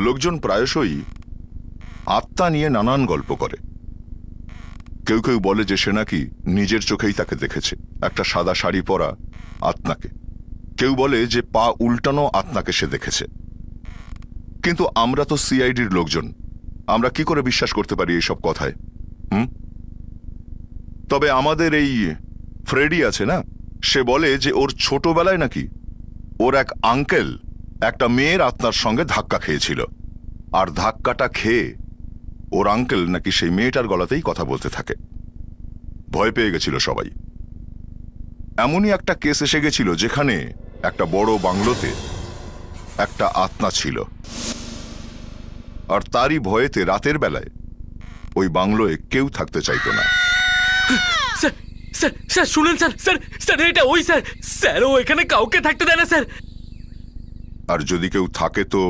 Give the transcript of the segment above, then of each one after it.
লোকজন প্রায়শই আত্মা নিয়ে নানান গল্প করে। কেউ কেউ বলে যে সে নাকি নিজের চোখেই তাকে দেখেছে, একটা সাদা শাড়ি পরা আত্মাকে। কেউ বলে যে পা উল্টানো আত্মাকে সে দেখেছে। কিন্তু আমরা তো সিআইডির লোকজন, আমরা কি করে বিশ্বাস করতে পারি এইসব কথায়? তবে আমাদের এই ফ্রেডি আছে না, সে বলে যে ওর ছোটবেলায় নাকি ওর এক আঙ্কেল একটা মেয়ের আত্মার সঙ্গে ধাক্কা খেয়েছিল, আর ধাক্কাটা খেয়ে ওর আঙ্কেল নাকি সেই মেয়েটার গলাতেই কথা বলতে থাকে। ভয় পেয়ে গেছিল সবাই। এমনই একটা কেস এসে গেছিল যেখানে একটা বড় বাংলোতে একটা আত্মা ছিল, আর তারই ভয়েতে রাতের বেলায় ওই বাংলোয় কেউ থাকতে চাইতো না। স্যার স্যার স্যার শুনুন স্যার, স্যার স্যার এটা ওই স্যার, স্যার ও এখানে কাউকে থাকতে দেয় না স্যার। আর যদি কেউ থাকে তো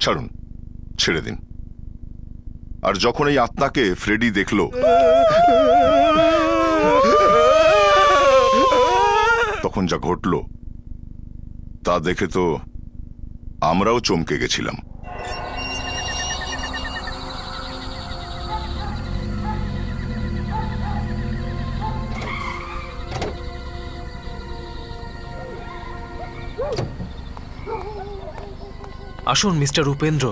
ছাড়ুন, ছেড়ে দিন। আর যখন এই আত্মাকে ফ্রেডি দেখল, তখন যা ঘটল তা দেখে তো আমরাও চমকে গেছিলাম। আসুন মিস্টার উপেন্দ্র,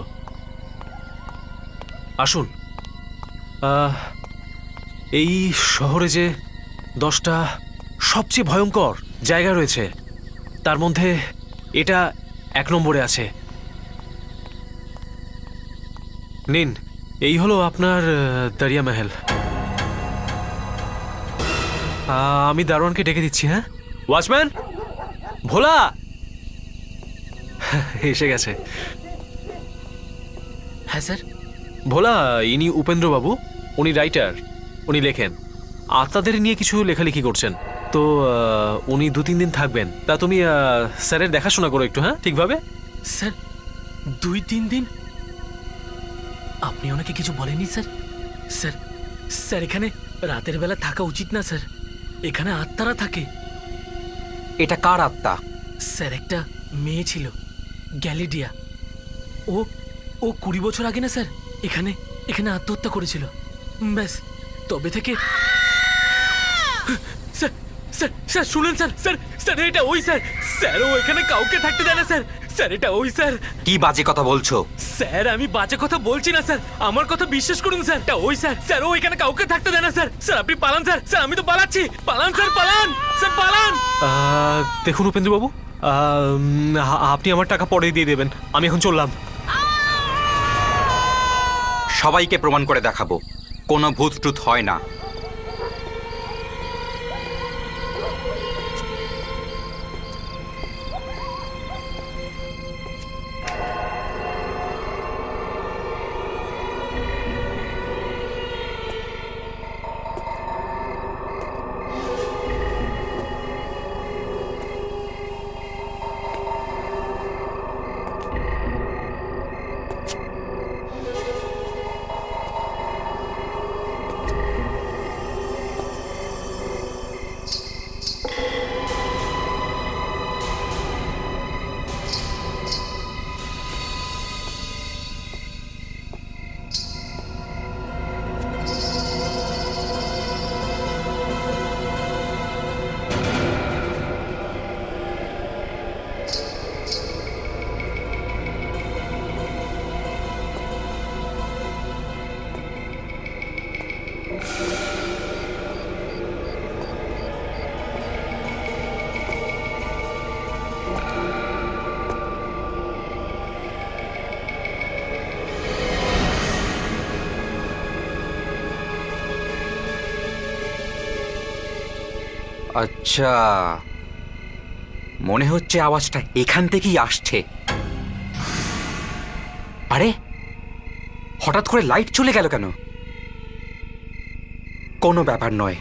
আসুন। এই শহরে যে 10টা সবচেয়ে ভয়ঙ্কর জায়গা রয়েছে, তার মধ্যে এটা 1 নম্বরে আছে। নিন, এই হলো আপনার দরিয়া মহল। আমি দারোয়ানকে ডেকে দিচ্ছি। হ্যাঁ, ওয়াচম্যান ভোলা এসে গেছে। হ্যাঁ স্যার। ভোলা, ইনি উপেন্দ্র বাবু, উনি রাইটার, উনি লেখেন। আত্মাদের নিয়ে কিছু লেখালেখি করছেন। তো উনি 2-3 দিন থাকবেন। তা তুমি স্যারের দেখাশোনা করো একটু, হ্যাঁ ঠিকভাবে। স্যার 2-3 দিন? আপনি ওনাকে কিছু বলেননি স্যার? স্যার স্যার এখানে রাতের বেলা থাকা উচিত না স্যার, এখানে আত্মারা থাকে। এটা কার আত্মা? স্যার একটা মেয়ে ছিল, গ্যালিডিয়া। ও ও 20 বছর আগে না স্যার এখানে এখানে আত্মহত্যা করেছিল। ব্যাস তবে থেকে। স্যার স্যার স্যার শুনুন স্যার, স্যার স্যার এটা ওই স্যার, স্যার ও এখানে কাউকে থাকতে দেয় না স্যার। স্যার এটা ওই স্যার। কি বাজে কথা বলছো? স্যার আমি বাজে কথা বলছি না স্যার, আমার কথা বিশ্বাস করুন স্যার, এটা ওই স্যার। স্যার ও এখানে কাউকে থাকতে দেয় না স্যার। স্যার আপনি পালান স্যার, স্যার আমি তো পালাচ্ছি। পালান স্যার, পালান স্যার, পালান। দেখুন উপেন্দ্র বাবু, আপনি আমার টাকা পরে দিয়ে দেবেন, আমি এখন চললাম। সবাইকে প্রমাণ করে দেখাবো কোনো ভূত টুত হয় না। আচ্ছা, মনে হচ্ছে আওয়াজটা এখান থেকেই আসছে। আরে হঠাৎ করে লাইট চলে গেল কেন? কোনো ব্যাপার নয়।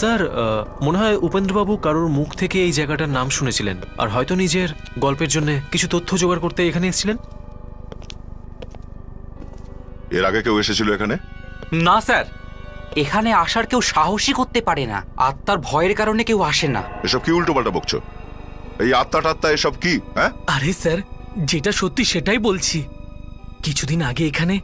স্যার মনে হয় উপেন্দ্রবাবু কারোর মুখ থেকে এই জায়গাটার নাম শুনেছিলেন আর হয়তো নিজের গল্পের জন্য কিছু তথ্য জোগাড় করতে এখানে এসেছিলেন। এর আগে কেউ এসেছিল এখানে? না স্যার, এখানে আসার কেউ সাহসই করতে পারে না। আত্মার ভয়ের কারণে কেউ আসে না। এসব কি উল্টোপাল্টা বকছো? এই আত্মা টাত্তা এসব কি? হ্যাঁ, আরে স্যার, যেটা সত্যি সেটাই বলছি। কিছুদিন আগে এখানে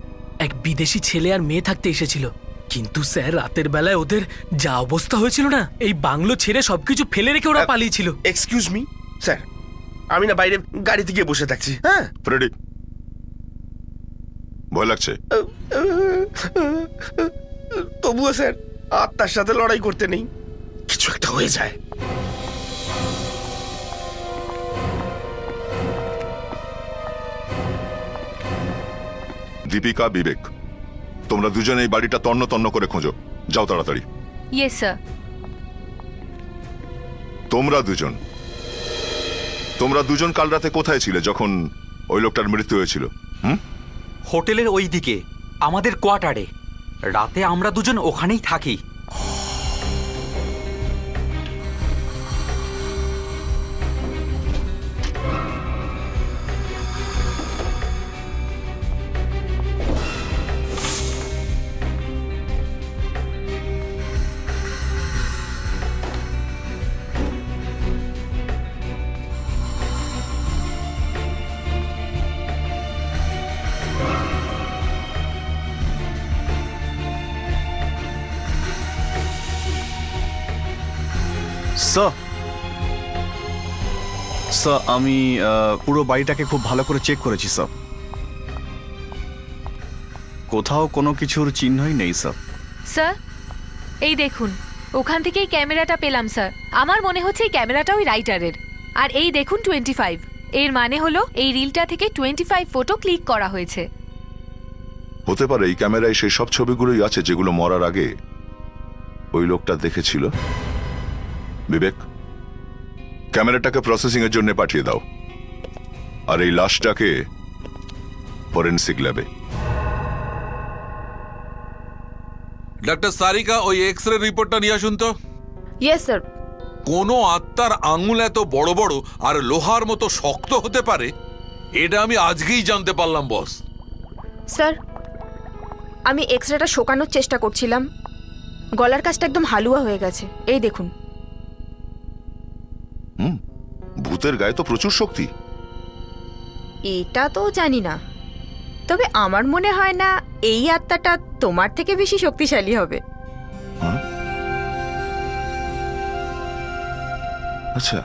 এক বিদেশি ছেলে আর মেয়ে থাকতে এসেছিল, কিন্তু স্যার রাতের বেলায় ওদের যা অবস্থা হয়েছিল না, এই বাংলো ছেড়ে সবকিছু ফেলে রেখে ওরা পালিয়েছিল। এক্সকিউজ মি স্যার, আমি না বাইরে গাড়িতে গিয়ে বসে থাকছি। হ্যাঁ, ফ্রেডি, ভয় লাগছে? তবুও স্যার আত্মার সাথে লড়াই করতে নেই, কিছু একটা হয়ে যায়। দীপিকা, বিবেক, তোমরা দুজনে এই বাড়িটা তন্ন তন্ন করে খোঁজো। যাও তাড়াতাড়ি। Yes sir. তোমরা দুজন কাল রাতে কোথায় ছিলে যখন ওই লোকটার মৃত্যু হয়েছিল? হোটেলের ওই দিকে আমাদের কোয়ার্টারে। রাতে আমরা দুজন ওখানেই থাকি। স্যার আমি পুরো বাড়িটাকে খুব ভালো করে চেক করেছি স্যার, কোথাও কোনো কিছুর চিহ্নই নেই স্যার। স্যার এই দেখুন, ওখান থেকেই ক্যামেরাটা পেলাম স্যার। আমার মনে হচ্ছে এই ক্যামেরাটা ওই রাইটারের। আর এই দেখুন 25, এর মানে হলো এই রিলটা থেকে 25 ফটো ক্লিক করা হয়েছে। হতে পারে এই ক্যামেরায় সেই সব ছবিগুলোই আছে যেগুলো মরার আগে ওই লোকটা দেখেছিল। বিবেক, ক্যামেরাটাকে প্রসেসিং এর জন্য পাঠিয়ে দাও, আর এই লাশটাকে ফরেনসিক ল্যাবে। ডাক্তার সারিকা, ওই এক্স রে রিপোর্টটা নিয়ে আসুন তো। Yes sir. কোনো আত্মার আঙুল এত বড় বড় আর লোহার মতো শক্ত হতে পারে, এটা আমি আজকেই জানতে পারলাম বস। স্যার, আমি এক্সরেটা শোকানোর চেষ্টা করছিলাম, গলার কাছটা একদম হালুয়া হয়ে গেছে। এই দেখুন। ভূতের গায়ে তো প্রচুর শক্তি। এটা তো জানি না, তবে আমার মনে হয় না এই আত্মাটা তোমার থেকে বেশি শক্তিশালী হবে। আচ্ছা,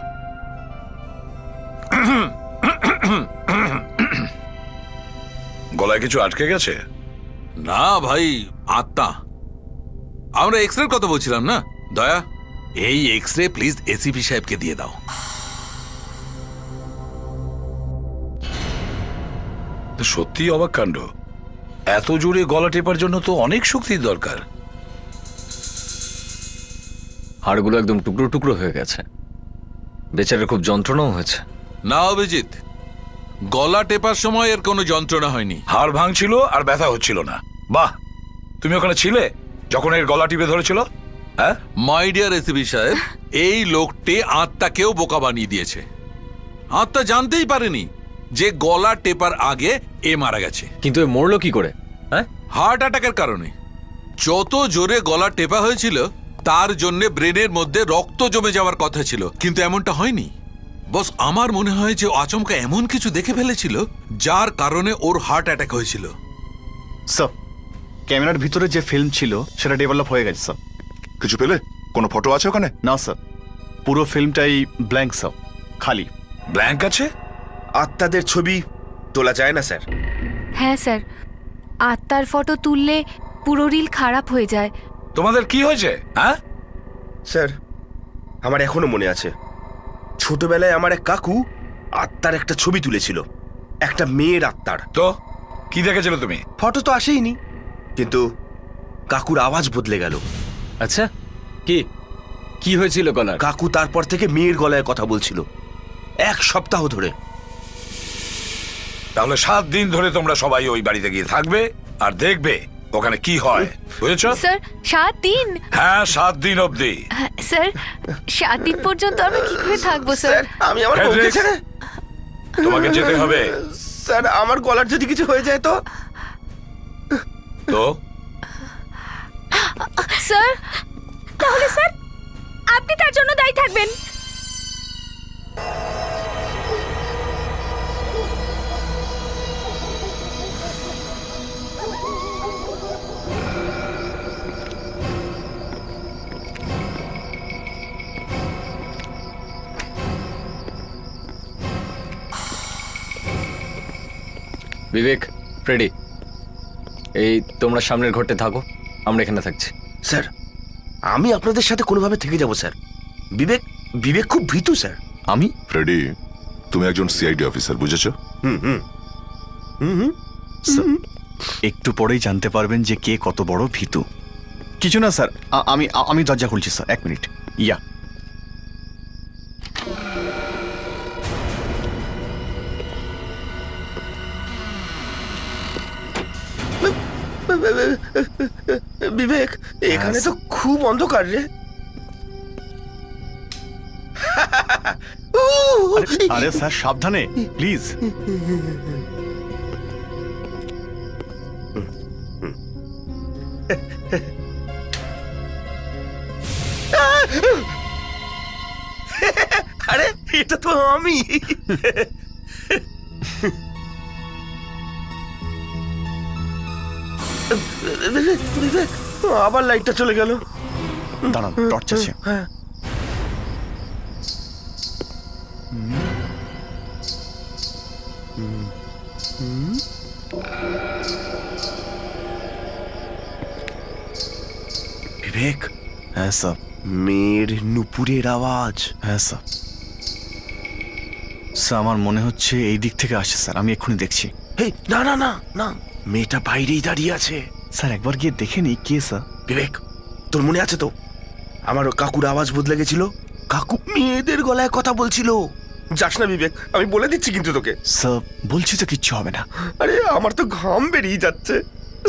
গলায় কিছু আটকে গেছে? না ভাই, আত্মা। আমরা এক্স রে কথা বলছিলাম না। দয়া, এই এক্স রে প্লিজ এসিপি সাহেবকে দিয়ে দাও। সত্যি অবাক কাণ্ড, এত জোরে গলা টেপার জন্য তো অনেক শক্তির দরকার। হাড়গুলো একদম টুকরো টুকরো হয়ে গেছে, বেচারা খুব যন্ত্রণাও হয়েছে। না অভিজিৎ, গলা টেপার সময় এর কোনো যন্ত্রণা হয়নি। হাড় ভাঙছিল আর ব্যথা হচ্ছিল না। বাহ, তুমি ওখানে ছিলে যখন এর গলা টিপে ধরেছিল? হ্যাঁ মাই ডিয়ার এসিপি সাহেব, এই লোকটি আত্মাকেও বোকা বানিয়ে দিয়েছে। আত্মা জানতেই পারেনি যে গলা টেপার আগে এ মারা গেছে। কিন্তু এ মরলো কি করে? হ্যাঁ, হার্ট অ্যাটাকের কারণে। যত জোরে গলা টেপা হয়েছিল তার জন্য ব্রেনের মধ্যে রক্ত জমে যাওয়ার কথা ছিল, কিন্তু এমনটা হয়নি। বস, আমার মনে হয় যে আচমকা এমন কিছু দেখে ফেলেছিল যার কারণে ওর হার্ট অ্যাটাক হয়েছিল। স্যার, ক্যামেরার ভিতরে যে ফিল্ম ছিল সেটা ডেভেলপ হয়ে গেছে স্যার। কিছু পেলে? কোনো ফটো আছে ওখানে? না স্যার, পুরো ফিল্মটাই ব্ল্যাঙ্ক স্যার, খালি। ব্ল্যাঙ্ক আছে? আত্মাদের ছবি তোলা যায় না স্যার? হ্যাঁ স্যার, আত্মার ফটো তুললে পুরো রিল খারাপ হয়ে যায়। তোমাদের কি হয়েছে? হ্যাঁ স্যার, আমার এখনো মনে আছে, ছোটবেলায় আমার এক কাকু আত্মার একটা ছবি তুলেছিল, একটা মেয়ের আত্মার। তো কি দেখেছিলে তুমি? ফটো তো আসেইনি, কিন্তু কাকুর আওয়াজ বদলে গেল। আচ্ছা, কি কি হয়েছিল গলার? কাকু তারপর থেকে মেয়ের গলায় কথা বলছিল 1 সপ্তাহ ধরে। তাহলে 7 দিন ধরে তোমরা সবাই ওই বাড়িতে গিয়ে থাকবে আর দেখবে ওখানে কি হয় বুঝেছো? স্যার 7 দিন। হ্যাঁ 7 দিন অবধি। স্যার 7 দিন পর্যন্ত আমি কি করে থাকবো স্যার? আমি আমার হ্যাঁ, বউকে রেস। ছেড়ে তোমাকে যেতে হবে। স্যার আমার গলার যদি কিছু হয়ে যায় তো? তো স্যার তাহলে স্যার আপনি তার জন্য দায়ী থাকবেন। বিবেক, ফ্রেডি, এই তোমরা সামনের ঘরতে থাকো, আমরা এখানে থাকছি। স্যার আমি আপনাদের সাথে কোনোভাবে থেকে যাব স্যার। বিবেক বিবেক খুব ভীতু স্যার। আমি ফ্রেডি, তুমি একজন সিআইডি অফিসার, বুঝেছো? স্যার, একটু পরেই জানতে পারবেন যে কে কত বড় ভীতু। কিছু না স্যার, আমি দরজা খুলছি স্যার, 1 মিনিট। ইয়া বিবেক এখানে তো খুব অন্ধকার রে। আরে স্যার সাবধানে প্লিজ। আরে এটা তো আমি। বিবেক, আবার লাইটটা চলে গেল। দাঁড়ান, টর্চ আছে। হ্যাঁ বিবেক। হ্যাঁ স্যার। মেয়ের নুপুরের আওয়াজ। হ্যাঁ স্যার। স্যার আমার মনে হচ্ছে এই দিক থেকে আসছে স্যার, আমি এক্ষুনি দেখছি। এই না না না না, মেয়েটা বাইরেই দাঁড়িয়ে আছে। স্যার একবার গিয়ে দেখে নিই কে স্যার। বিবেক তোর মনে আছে তো আমার কাকুর আওয়াজ বদলে গেছিল? কাকু মেয়েদের গলায় কথা বলছিল। যাস না বিবেক, আমি বলে দিচ্ছি কিন্তু তোকে। স্যার বলছি তো কিচ্ছু হবে না। আরে আমার তো ঘাম বেরিয়ে যাচ্ছে।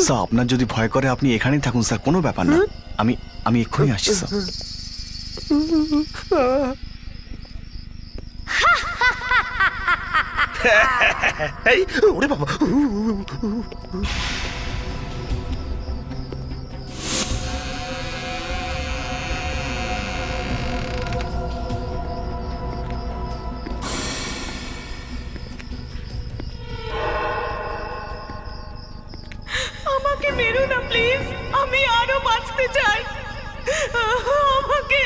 স্যার আপনার যদি ভয় করে আপনি এখানেই থাকুন স্যার, কোনো ব্যাপার না। আমি এক্ষুনি আসছি স্যার। এই ওরে বাবা, আমাকে মেরো না প্লিজ, আমি আরো বাঁচতে চাই। আমাকে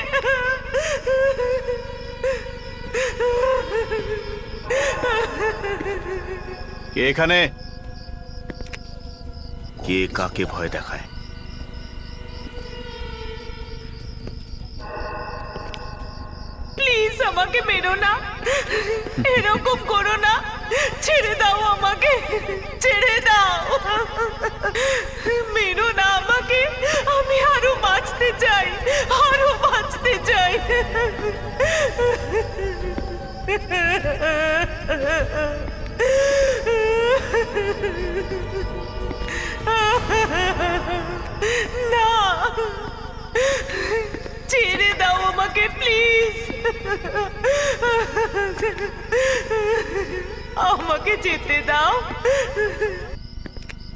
কে এখানে? কে কাকে ভয় দেখায়? প্লিজ আমাকে মেরো না, এরকম করো না, ছেড়ে দাও আমাকে, ছেড়ে দাও, মেরো না আমাকে, আমি আরো বাঁচতে চাই, আরো বাঁচতে চাই। না, ছেড়ে দাও আমাকে প্লিজ, আমাকে যেতে দাও।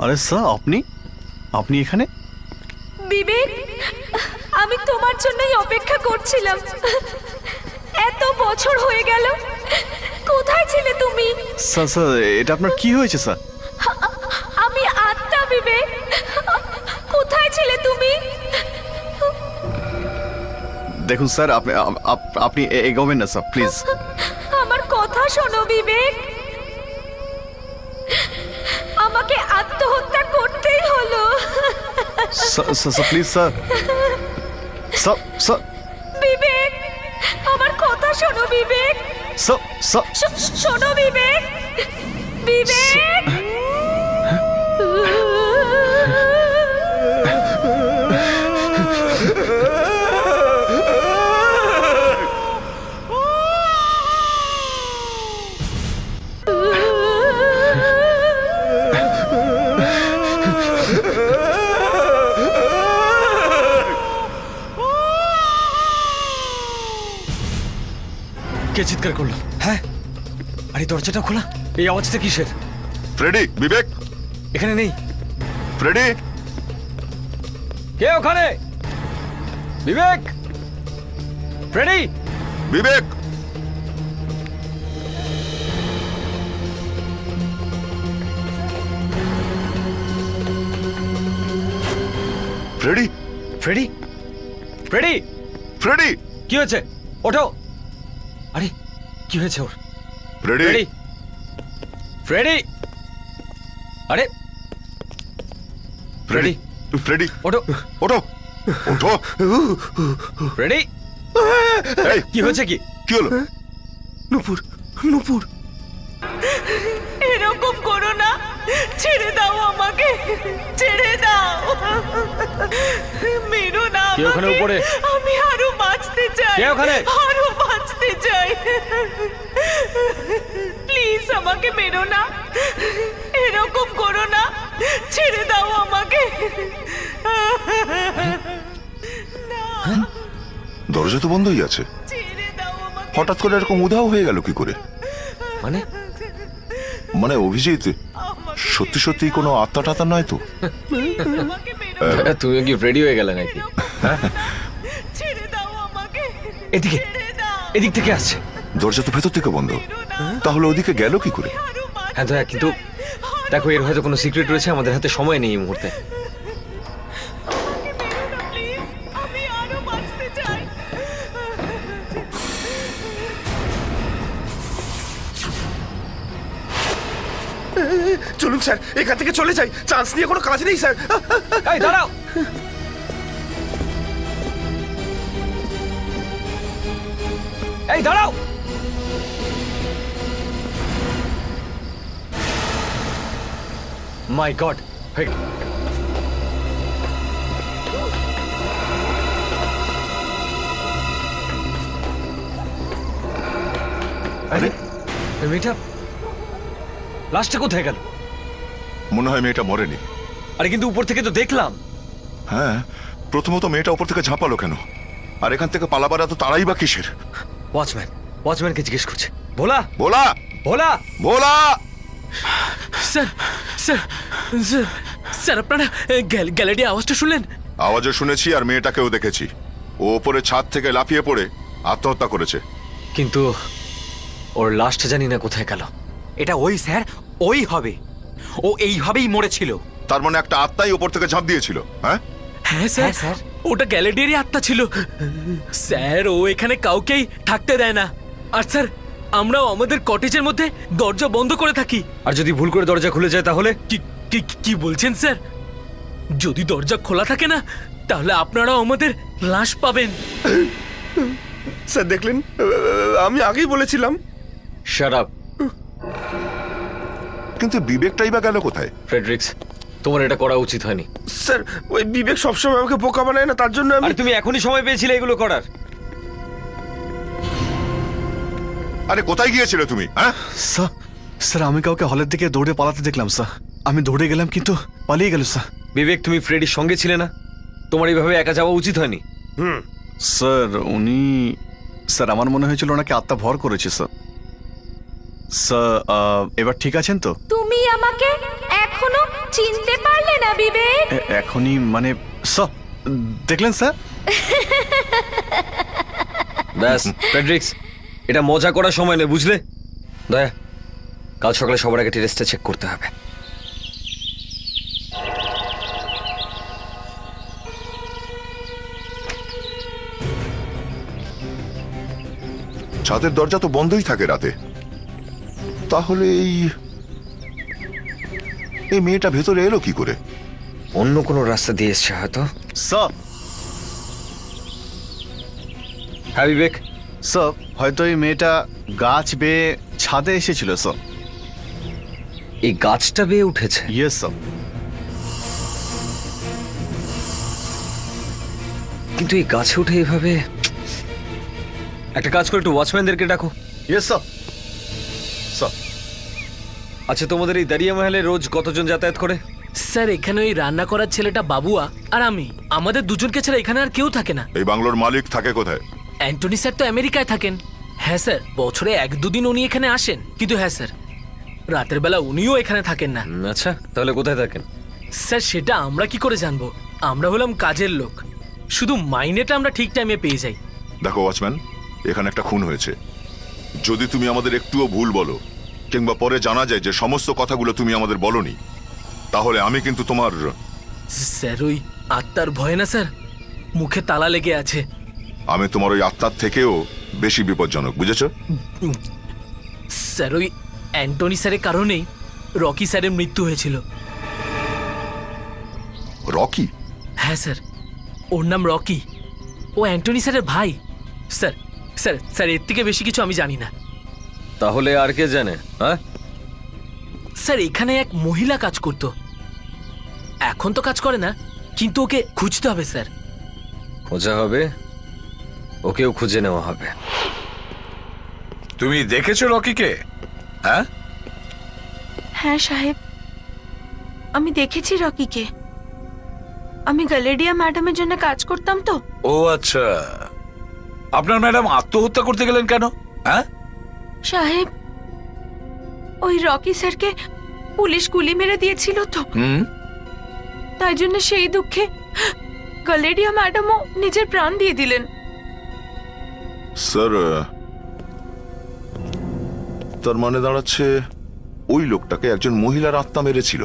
আরে স্যার আপনি এখানে? বিবেক, আমি তোমার জন্যই অপেক্ষা করছিলাম। এত বছর হয়ে গেল, কোথায় ছিলে তুমি? স্যার এটা আপনার কি হয়েছে স্যার? আমি আত্মা বিবেক, কোথায় ছিলে তুমি? দেখুন স্যার আপনি এগোবেন না স্যার, প্লিজ। আমার কথা শোনো বিবেক, আমাকে আত্মহত্যা করতেই হলো। Sir please sir. স্যার বিবেক, আমার কথা শোনো বিবেক। স্যার শোনো বিবেক, বিবেক। কে চিৎকার করলো? হ্যাঁ, আরে দরজাটা খোলা। এই আওয়াজটা কিসের? ফ্রেডি, বিবেক, এখানে নেই। ফ্রেডি, কে ওখানে? বিবেক, ফ্রেডি, বিবেক। ফ্রেডি, ফ্রেডি, ফ্রেডি, ফ্রেডি, কি হয়েছে? ওঠো। আরে কি হয়েছে ওর? ফ্রেডি, ফ্রেডি, ফ্রেডি, আরে ফ্রেডি, ফ্রেডি, ওঠো, ওঠো, ওঠো। ফ্রেডি, এই, কি হয়েছে? কি কি হলো? নূপুর, নূপুর, এরকম করো না, ছেড়ে দাও আমাকে, ছেড়ে দাও, মেরো না কে ওখানে আমাকে। উপরে? আমি আরো বাঁচতে চাই, কে ওখানে? আরো বাঁচতে চাই, প্লিজ আমাকে মেরো না, এরকম করো না, ছেড়ে দাও আমাকে। দরজা তো বন্ধই আছে। ছেড়ে দাও আমাকে। হঠাৎ করে এরকম উধাও হয়ে গেল কি করে? মানে মানে অভিজিৎ সত্যি সত্যি কোনো আত্মা টাত্মা নয় তো? আমাকে মেরো না, তুমি কি রেডি হয়ে গেলে নাকি? ছেড়ে দাও আমাকে, এদিকে, ছেড়ে দাও, এদিক থেকে আসছে। দরজা তো ভেতর থেকে বন্ধ, তাহলে ওদিকে গেল কি করে? আরো বাঁচতে হ্যাঁ দয়া, কিন্তু দেখো এর হয়তো কোনো সিক্রেট রয়েছে, আমাদের হাতে সময় নেই এই মুহূর্তে। প্লিজ, আমি আরো বাঁচতে চাই। চলুন স্যার, এখান থেকে চলে যাই। চান্স নিয়ে কোনো কাজ নেই স্যার। এই দাঁড়াও। এই দাঁড়াও। মাই গড, আরে এই মেয়েটা লাস্টে কোথায় গেল? মনে হয় মেয়েটা মরেনি। আরে কিন্তু উপর থেকে তো দেখলাম। হ্যাঁ, প্রথমত মেয়েটা উপর থেকে ঝাঁপালো কেন? আর এখান থেকে পালাবার এত তাড়াই বা কিসের? ওয়াচম্যান, ওয়াচম্যানকে জিজ্ঞেস করছে। ভোলা, ভোলা, ভোলা, ভোলা। স্যার, স্যার, স্যার, স্যার আপনারা গ্যালারির আওয়াজটা শুনলেন? আওয়াজও শুনেছি আর মেয়েটাকেও দেখেছি। ও ওপরে ছাদ থেকে লাফিয়ে পড়ে আত্মহত্যা করেছে। কিন্তু ওর লাস্ট জানি না কোথায় গেল। এটা ওই স্যার, ওই হবে। ও এইভাবেই মরেছিল। তার মানে একটা আত্মাই ওপর থেকে ঝাঁপ দিয়েছিল। হ্যাঁ, হ্যাঁ স্যার, হ্যাঁ, স্যার। ওটা গ্যালারিরই আত্মা ছিল। স্যার ও এখানে কাউকেই থাকতে দেয় না। আর স্যার আমরাও আমাদের কটেজের মধ্যে দরজা বন্ধ করে থাকি। আর যদি ভুল করে দরজা খুলে যায় তাহলে? কি কি কি বলছেন স্যার? যদি দরজা খোলা থাকে না, তাহলে আপনারাও আমাদের লাশ পাবেন। স্যার দেখলেন, আমি আগেই বলেছিলাম। Shut up. কিন্তু বিবেকটাই বা গেল কোথায়? ফ্রেডরিক্স, তোমার এটা করা উচিত হয়নি। স্যার ওই বিবেক সবসময় আমাকে বোকা বানায় না, তার জন্য আমি। আরে তুমি এখনই সময় পেয়েছিলে এগুলো করার। আরে কোথায় গিয়েছিলে তুমি? হ্যাঁ, স্যার, স্যার আমি কাউকে হলের দিকে দৌড়ে পালাতে দেখলাম স্যার। আমি দৌড়ে গেলাম কিন্তু পালিয়ে গেল স্যার। বিবেক, তুমি ফ্রেডির সঙ্গে ছিলে না? তোমার এইভাবে একা যাওয়া উচিত হয়নি। স্যার উনি, স্যার আমার মনে হয়েছিল ওনাকে আত্মা ভর করেছে স্যার। স্যার এবার ঠিক আছেন তো? তুমি আমাকে এখনো চিনতে পারলে না বিবেক? এখনই মানে স্যার দেখলেন স্যার? ব্যাস ফ্রেডরিক্স, এটা মজা করার সময় নেই, বুঝলে? দয়া, কাল সকালে সবার আগে টেস্টটা চেক করতে হবে। ছাদের দরজা তো বন্ধই থাকে রাতে। তাহলে এই মেয়েটা ভেতরে এলো কি করে? অন্য কোনো রাস্তা দিয়ে এসছে হয়তো। স্যার, হ্যাঁ বিবেক, স্যার হয়তো এই মেয়েটা গাছ বেয়ে ছাদে এসেছিল স্যার। এই গাছটা বেয়ে উঠেছে? Yes sir. কিন্তু এই গাছে উঠে এভাবে? একটা কাজ করে একটু ওয়াচম্যানদেরকে ডাকো। Yes sir. স্যার আচ্ছা, তোমাদের এই দাঁড়িয়ে মহলে রোজ কতজন যাতায়াত করে? স্যার এখানে ওই রান্না করার ছেলেটা বাবুয়া আর আমি, আমাদের দুজনকে ছাড়া এখানে আর কেউ থাকে না। এই বাংলোর মালিক থাকে কোথায়? অ্যান্টনি স্যার তো আমেরিকায় থাকেন। হ্যাঁ স্যার, বছরে 1-2 দিন উনি এখানে আসেন, কিন্তু হ্যাঁ স্যার, রাতের বেলা উনিও এখানে থাকেন না। আচ্ছা, তাহলে কোথায় থাকেন? স্যার সেটা আমরা কি করে জানবো? আমরা হলাম কাজের লোক, শুধু মাইনেটা আমরা ঠিক টাইমে পেয়ে যাই। দেখো ওয়াচম্যান, এখানে একটা খুন হয়েছে। যদি তুমি আমাদের একটুও ভুল বলো কিংবা পরে জানা যায় যে সমস্ত কথাগুলো তুমি আমাদের বলনি, তাহলে আমি কিন্তু তোমার... স্যার ওই আত্মার ভয় না স্যার, মুখে তালা লেগে আছে। আমি তোমার ওই আত্মার থেকেও বেশি বিপজ্জনক, বুঝেছো? স্যার ওই অ্যান্টনি স্যারের কারণেই রকি স্যারের মৃত্যু হয়েছিল। রকি? হ্যাঁ স্যার, ওর নাম রকি, ও অ্যান্টনি স্যারের ভাই। স্যার স্যার স্যার এর থেকে বেশি কিছু আমি জানি না। তাহলে আর কে জানে? হ্যাঁ স্যার এখানে এক মহিলা কাজ করতো, এখন তো কাজ করে না, কিন্তু ওকে খুঁজতে হবে স্যার। খোঁজা হবে, ওকেও খুঁজে নেওয়া হবে। তুমি দেখেছো রকিকে? হ্যাঁ হ্যাঁ সাহেব, আমি দেখেছি রকিকে। আমি গ্যালেডিয়া ম্যাডামের জন্য কাজ করতাম তো। ও আচ্ছা, আপনার ম্যাডাম আত্মহত্যা করতে গেলেন কেন? হ্যাঁ সাহেব, ওই রকি স্যারকে পুলিশ গুলি মেরে দিয়েছিল তো, তাই জন্য সেই দুঃখে গ্যালেডিয়া ম্যাডামও নিজের প্রাণ দিয়ে দিলেন। স্যার, তার মানে দাঁড়াচ্ছে ওই লোকটাকে একজন মহিলার আত্মা মেরেছিল।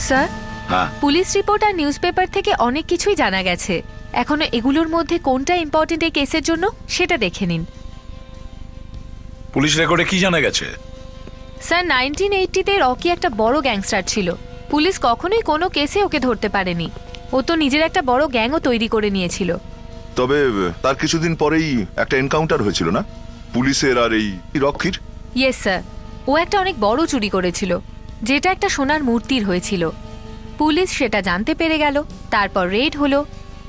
স্যার, হ্যাঁ পুলিশ রিপোর্ট আর নিউজপেপার থেকে অনেক কিছুই জানা গেছে। এখনো এগুলোর মধ্যে কোনটা ইম্পর্টেন্ট এই কেসের জন্য সেটা দেখে নিন। পুলিশ রেকর্ডে কি জানা গেছে? স্যার 1980-তে রকি একটা বড় গ্যাংস্টার ছিল। পুলিশ কখনোই কোনো কেসে ওকে ধরতে পারেনি। ও তো নিজের একটা বড় গ্যাংও তৈরি করে নিয়েছিল। তবে তার কিছুদিন পরেই একটা এনকাউন্টার হয়েছিল না, পুলিশের আর এই রকির? ইয়েস স্যার, ও একটা অনেক বড় চুরি করেছিল, যেটা একটা সোনার মূর্তির হয়েছিল। পুলিশ সেটা জানতে পেরে গেল, তারপর রেড হলো,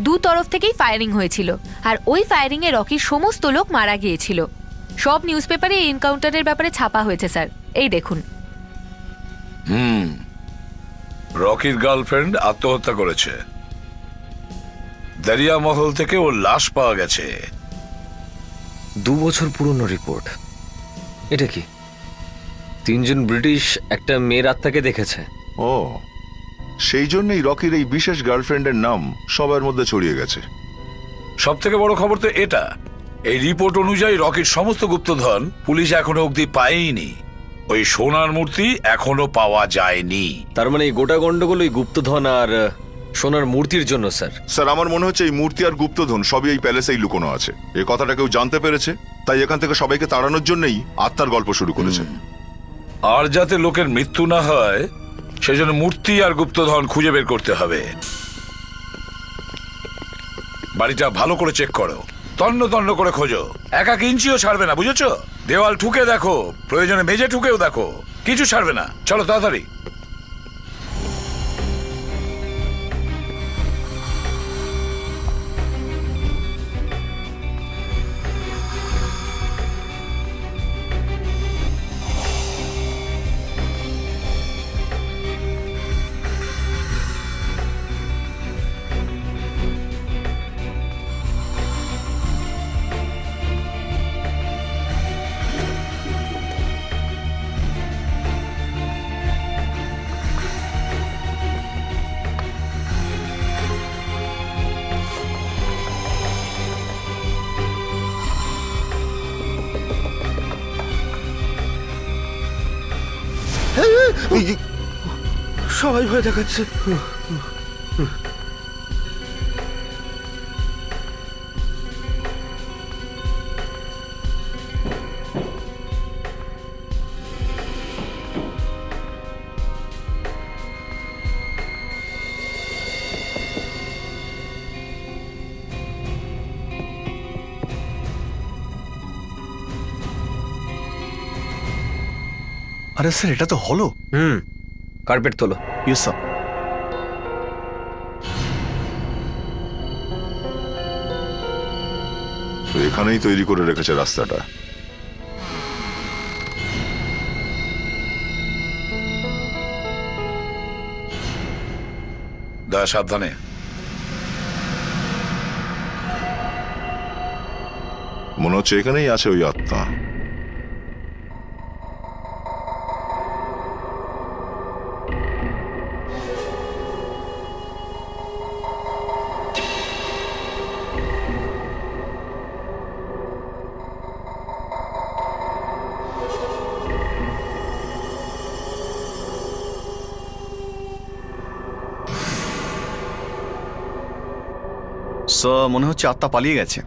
দু তরফ থেকেই ফায়ারিং হয়েছিল, আর ওই ফায়ারিংয়ে রকির সমস্ত লোক মারা গিয়েছিল। সব নিউজপেপারে এই এনকাউন্টারের ব্যাপারে ছাপা হয়েছে স্যার, এই দেখুন। রকির গার্লফ্রেন্ড আত্মহত্যা করেছে, দরিয়া মহল থেকে ওর লাশ পাওয়া গেছে। 2 বছর পুরনো রিপোর্ট। এটা কি 3 জন ব্রিটিশ একটা মেয়ের আত্মাকে দেখেছে? ও, সেই জন্যই রকির এই বিশেষ গার্লফ্রেন্ডের নাম সবার মধ্যে ছড়িয়ে গেছে। সব থেকে বড় খবর তো এটা, এই রিপোর্ট অনুযায়ী রকির সমস্ত গুপ্তধন পুলিশ এখনো অব্দি পায়নি। ওই সোনার মূর্তি এখনো পাওয়া যায়নি। তার মানে এই গোটা গন্ডগোল ওই গুপ্তধন আর সোনার মূর্তির জন্য স্যার? স্যার, আমার মনে হচ্ছে এই মূর্তি আর গুপ্তধন সবই এই প্যালেসেই লুকোনো আছে। এই কথাটা কেউ জানতে পেরেছে, তাই এখান থেকে সবাইকে তাড়ানোর জন্যই আত্মার গল্প শুরু করেছে। আর যাতে লোকের মৃত্যু না হয় সেজন্য মূর্তি আর গুপ্তধন খুঁজে বের করতে হবে। বাড়িটা ভালো করে চেক করো, তন্ন তন্ন করে খোঁজো, 1 ইঞ্চিও ছাড়বে না, বুঝেছো? দেওয়াল ঠুকে দেখো, প্রয়োজনে মেঝে ঠুকেও দেখো, কিছু ছাড়বে না। চলো তাড়াতাড়ি। সবাই ভয় দেখাচ্ছে। আরে স্যার, এটা তো হলো। কার্পেট তোলো। Yes sir. তো এখানেই তৈরি করে রেখেছে রাস্তাটা। দা সাবধানে। মনে হচ্ছে এখানেই আছে ওই আত্মা। স্যার মনে হচ্ছে আত্মা পালিয়ে গেছে।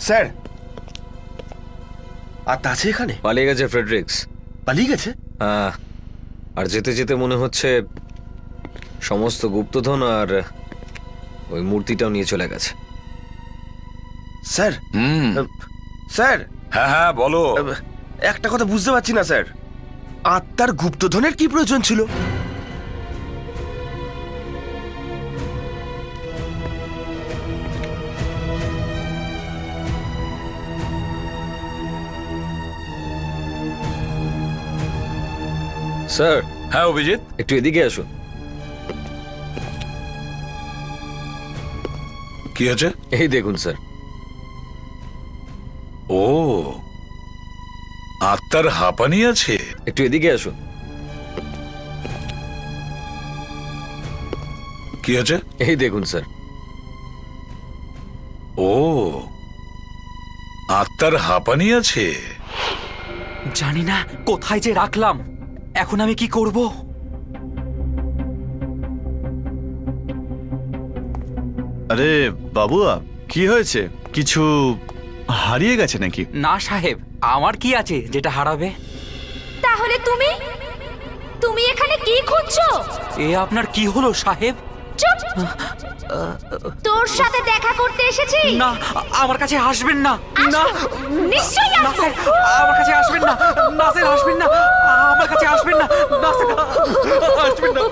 স্যার, আত্মা আছে এখানে? পালিয়ে গেছে ফ্রেডরিক্স। পালিয়ে গেছে? হ্যাঁ, আর যেতে যেতে মনে হচ্ছে সমস্ত গুপ্তধন আর ওই মূর্তিটাও নিয়ে চলে গেছে। Sir, sir. হ্যাঁ হ্যাঁ বলো। একটা কথা বুঝতে পারছি না স্যার, আত্মার গুপ্তধনের কি প্রয়োজন ছিল? স্যার। হ্যাঁ অভিজিৎ, একটু এদিকে আসুন। কি হয়েছে? এই দেখুন স্যার। ও, আত্মার হাঁপানি আছে। একটু এদিকে আসুন। কি হয়েছে? এই দেখুন স্যার। ও, আত্মার হাঁপানি আছে। জানি না কোথায় যে রাখলাম, এখন আমি কি করব? আরে বাবু, কি হয়েছে? কিছু হারিয়ে গেছে নাকি? না সাহেব, আমার কি আছে যেটা হারাবে? তাহলে তুমি তুমি এখানে কি খুঁজছো? এ আপনার কি হলো সাহেব? চুপ! তোর সাথে দেখা করতে এসেছি। না, আমার কাছে আসবেন না। না, নিশ্চয়ই না আসবো। স্যার, আমার কাছে আসবেন না। না স্যার, আসবেন না। আমার কাছে আসবেন না। না স্যার, আসবেন না।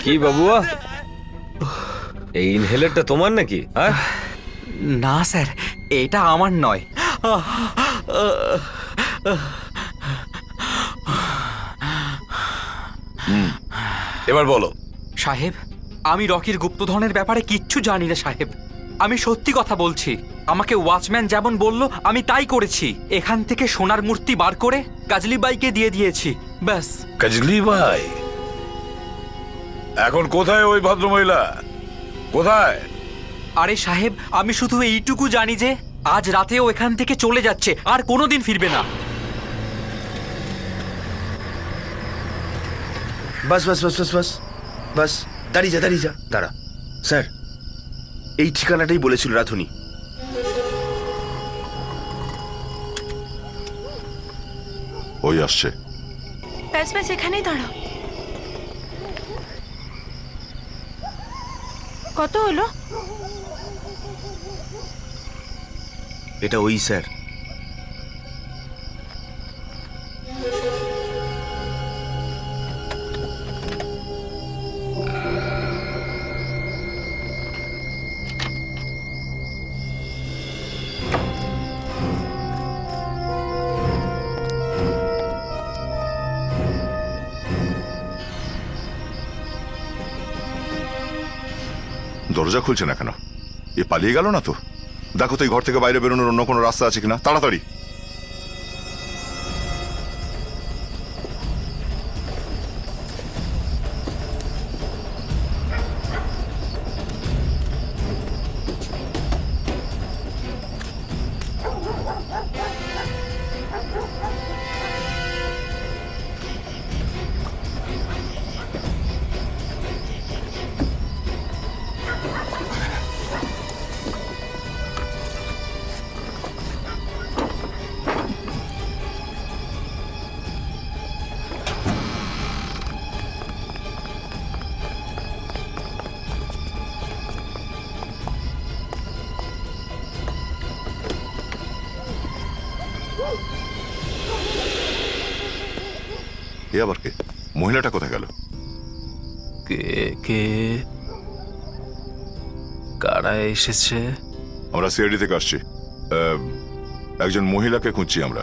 কি বাবুয়া, এই ইনহেলারটা তোমার নাকি? না স্যার, এটা আমার নয়। এবার বলো সাহেব, আমি রকির গুপ্তধনের ব্যাপারে কিচ্ছু জানি না সাহেব। আমি সত্যি কথা বলছি। আমাকে ওয়াচম্যান যেমন বলল আমি তাই করেছি। এখান থেকে সোনার মূর্তি বার করে কাজলি বাইকে দিয়ে দিয়েছি, ব্যাস। কাজলি ভাই? এখন কোথায় ওই ভদ্রমহিলা? কোথায়? আরে সাহেব, আমি শুধু এইটুকু জানি যে আজ রাতেও এখান থেকে চলে যাচ্ছে, আর কোনোদিন ফিরবে না। বাস বাস বাস বাস বাস বাস, দাঁড়িয়ে যা, দাঁড়িয়ে যা, দাঁড়া। স্যার, এই ঠিকানাটাই বলেছিল রাধুনি। ওই আসছে। ব্যাস ব্যাস, এখানেই দাঁড়াও। কত হলো? এটা ওই স্যার। দরজা খুলছে না কেন? এ পালিয়ে গেল না তো? দেখো তো এই ঘর থেকে বাইরে বেরোনোর অন্য কোনো রাস্তা আছে কিনা, তাড়াতাড়ি। এ আবার কে? মহিলাটা কোথায় গেল? কে কে কারা এসেছে? আমরা সিআইডি থেকে আসছি। একজন মহিলাকে খুঁজছি আমরা।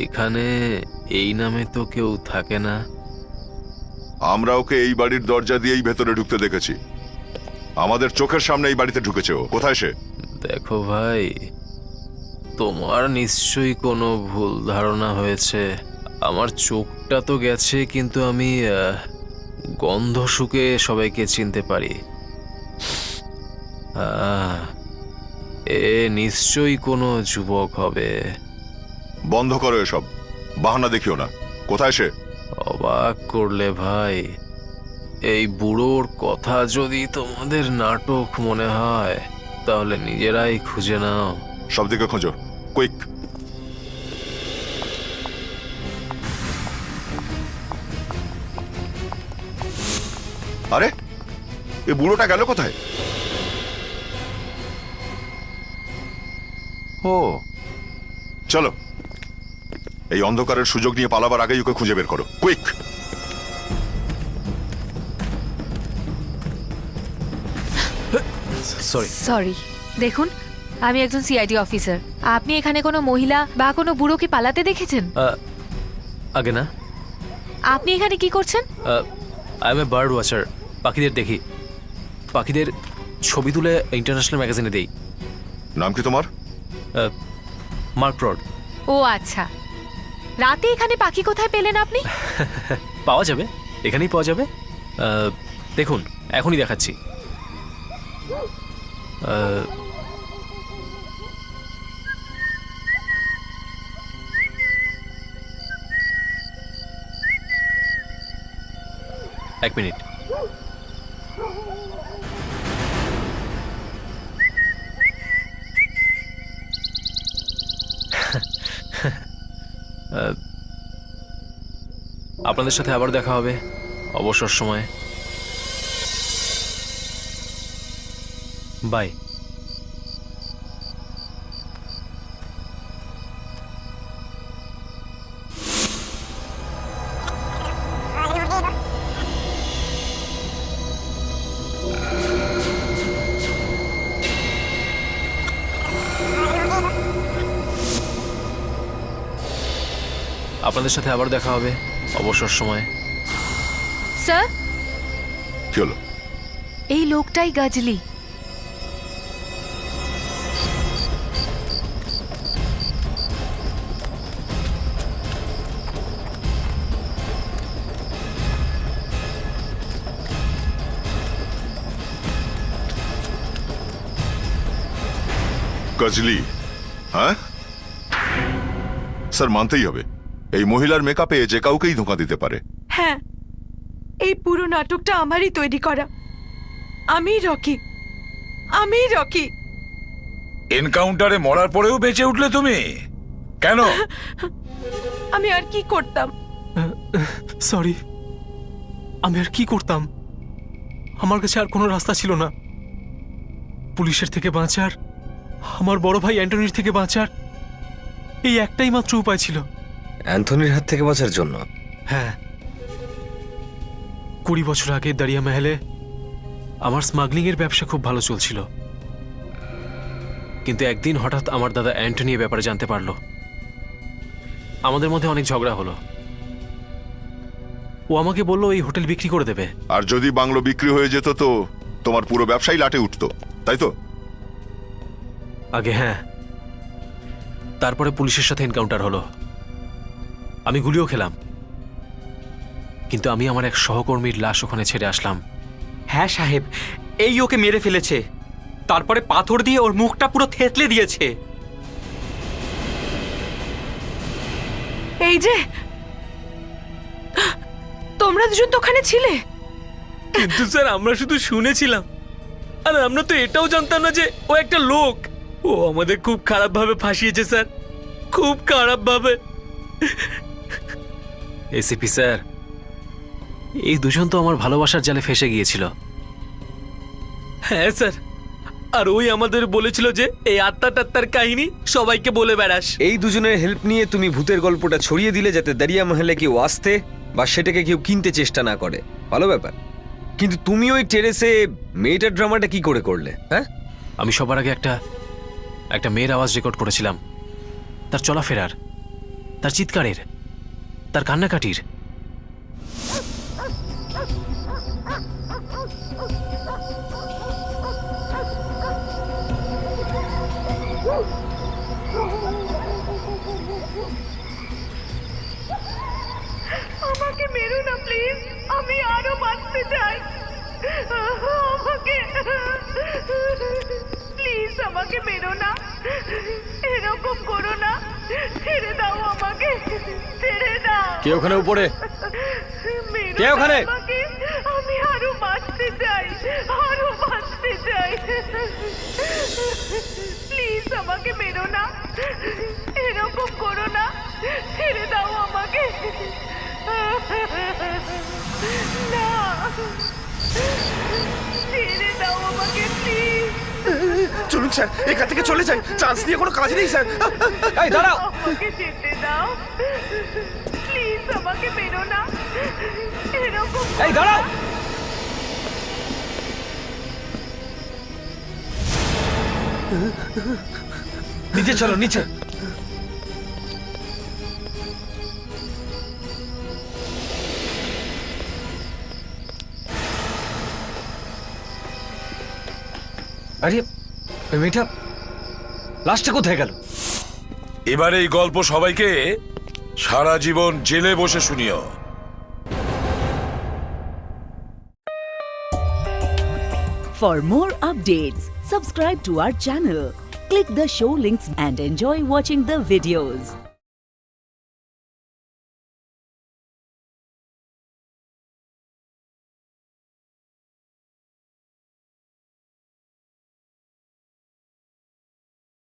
এখানে এই নামে তো কেউ থাকে না। আমরা ওকে এই বাড়ির দরজা দিয়েই ভেতরে ঢুকতে দেখেছি। আমাদের চোখের সামনে এই বাড়িতে ঢুকেছে ও। কোথায় সে? দেখো ভাই, তোমার নিশ্চয়ই কোনো ভুল ধারণা হয়েছে। আমার চোখটা তো গেছে, কিন্তু আমি গন্ধ শুকে সবাইকে চিনতে পারি। এ নিশ্চয়ই কোনো যুবক হবে। বন্ধ করো এসব, বাহানা দেখিও না। কোথায় সে? অবাক করলে ভাই, এই বুড়োর কথা যদি তোমাদের নাটক মনে হয় তাহলে নিজেরাই খুঁজে নাও। সব দিকে খোঁজো, কুইক। আরে এই বুড়োটা গেল কোথায়? ও চলো, এই অন্ধকারের সুযোগ নিয়ে পালাবার আগেই ওকে খুঁজে বের করো, কুইক। সরি, দেখুন আমি একজন সিআইডি অফিসার। আপনি এখানে কোনো মহিলা বা কোনো বুড়োকে পালাতে দেখেছেন? আগে না। আপনি এখানে কি করছেন? I M a bird watcher. পাখিদের দেখি, পাখিদের ছবি তুলে ইন্টারন্যাশনাল ম্যাগাজিনে দেই। নাম কি তোমার? Mark rod. ও আচ্ছা, রাতে এখানে পাখি কোথায় পেলেন আপনি? পাওয়া যাবে, এখানেই পাওয়া যাবে। দেখুন এখনই দেখাচ্ছি। এক মিনিট। আপনাদের সাথে আবার দেখা হবে অবসর সময়। বাই। আপনাদের সাথে আবার দেখা হবে অবসর সময়। স্যার, কি হলো? এই লোকটাই গাজলি। গজলি? হ্যাঁ স্যার, মানতেই হবে এই মহিলার মেকআপে যে কাউকেই ধোঁকা দিতে পারে। হ্যাঁ, এই পুরো নাটকটা আমারই তৈরি করা। আমি রকি। এনকাউন্টারে মরার পরেও বেঁচে উঠলে তুমি কেন? আমি আর কি করতাম? সরি, আমি আর কি করতাম? আমার কাছে আর কোনো রাস্তা ছিল না। পুলিশের থেকে বাঁচার, আমার বড় ভাই অ্যান্টনির থেকে বাঁচার এই একটাই মাত্র উপায় ছিল। অ্যান্থনির হাত থেকে বাঁচার জন্য? হ্যাঁ, 20 বছর আগে দারিয়া মহলে আমার স্মাগলিং এর ব্যবসা খুব ভালো চলছিল। কিন্তু একদিন হঠাৎ আমার দাদা অ্যান্টনি এর ব্যাপারে জানতে পারলো। আমাদের মধ্যে অনেক ঝগড়া হলো। ও আমাকে বলল এই হোটেল বিক্রি করে দেবে। আর যদি বাংলো বিক্রি হয়ে যেত তো তোমার পুরো ব্যবসাই লাটে উঠতো, তাই তো? আগে হ্যাঁ, তারপরে পুলিশের সাথে এনকাউন্টার হলো। আমি গুলিও খেলাম, কিন্তু আমি আমার এক সহকর্মীর লাশ ওখানে ছেড়ে আসলাম। হ্যাঁ সাহেব, এই ওকে মেরে ফেলেছে, তারপরে পাথর দিয়ে ওর মুখটা পুরো থেতলে দিয়েছে। এই যে তোমরা দুজন তো ওখানে ছিলে। কিন্তু স্যার আমরা শুধু শুনেছিলাম, আর আমরা তো এটাও জানতাম না যে ও একটা লোক। ও আমাদের খুব খারাপ ভাবে ফাঁসিয়েছে স্যার, খুব খারাপ ভাবে। এসিপি স্যার, এই দুজন তো আমার ভালোবাসার জালে ফেসে গিয়েছিল। হ্যাঁ স্যার, আর ওই আমাদের বলেছিল যে এই আত্মা টাত্মার কাহিনী সবাইকে বলে বেড়াস। এই দুজনের হেল্প নিয়ে তুমি ভূতের গল্পটা ছড়িয়ে দিলে যাতে দারিয়া মহলে কেউ আসতে বা সেটাকে কেউ কিনতে চেষ্টা না করে। ভালো ব্যাপার, কিন্তু তুমি ওই টেরেসে মেয়েটার ড্রামাটা কি করে করলে? হ্যাঁ, আমি সবার আগে একটা মেয়ের আওয়াজ রেকর্ড করেছিলাম, তার চলাফেরার, তার চিৎকারের, তার কান্নাকাটির। আমাকে মেরো না প্লিজ, আমি আরো বাঁচতে চাই। আমাকে প্লিজ আমাকে মেরো না, এরকম করো না, ছেড়ে দাও আমাকে, ছেড়ে দাও। কে ওখানে উপরে? মেরো কে ওখানে? না আমাকে, আমি আরো বাঁচতে চাই, আরো বাঁচতে চাই। প্লিজ আমাকে মেরো না, এরকম করো না, ছেড়ে দাও আমাকে। না, ছেড়ে দাও আমাকে প্লিজ। চলুন স্যার, এখান থেকে চলে যাই, চান্স দিয়ে কোনো কাজ নেই স্যার। এই দাঁড়াও, আমাকে যেতে দাও, প্লিজ আমাকে মেরো না, এরকম এই দাঁড়াও। নিচে চলো, নিচে। আরে ওই মেয়েটা লাস্টটা কোথায় গেল? এবারে এই গল্প সবাইকে সারা জীবন জেলে বসে শুনিও। For more updates, subscribe to our channel, click the show links and enjoy watching the videos.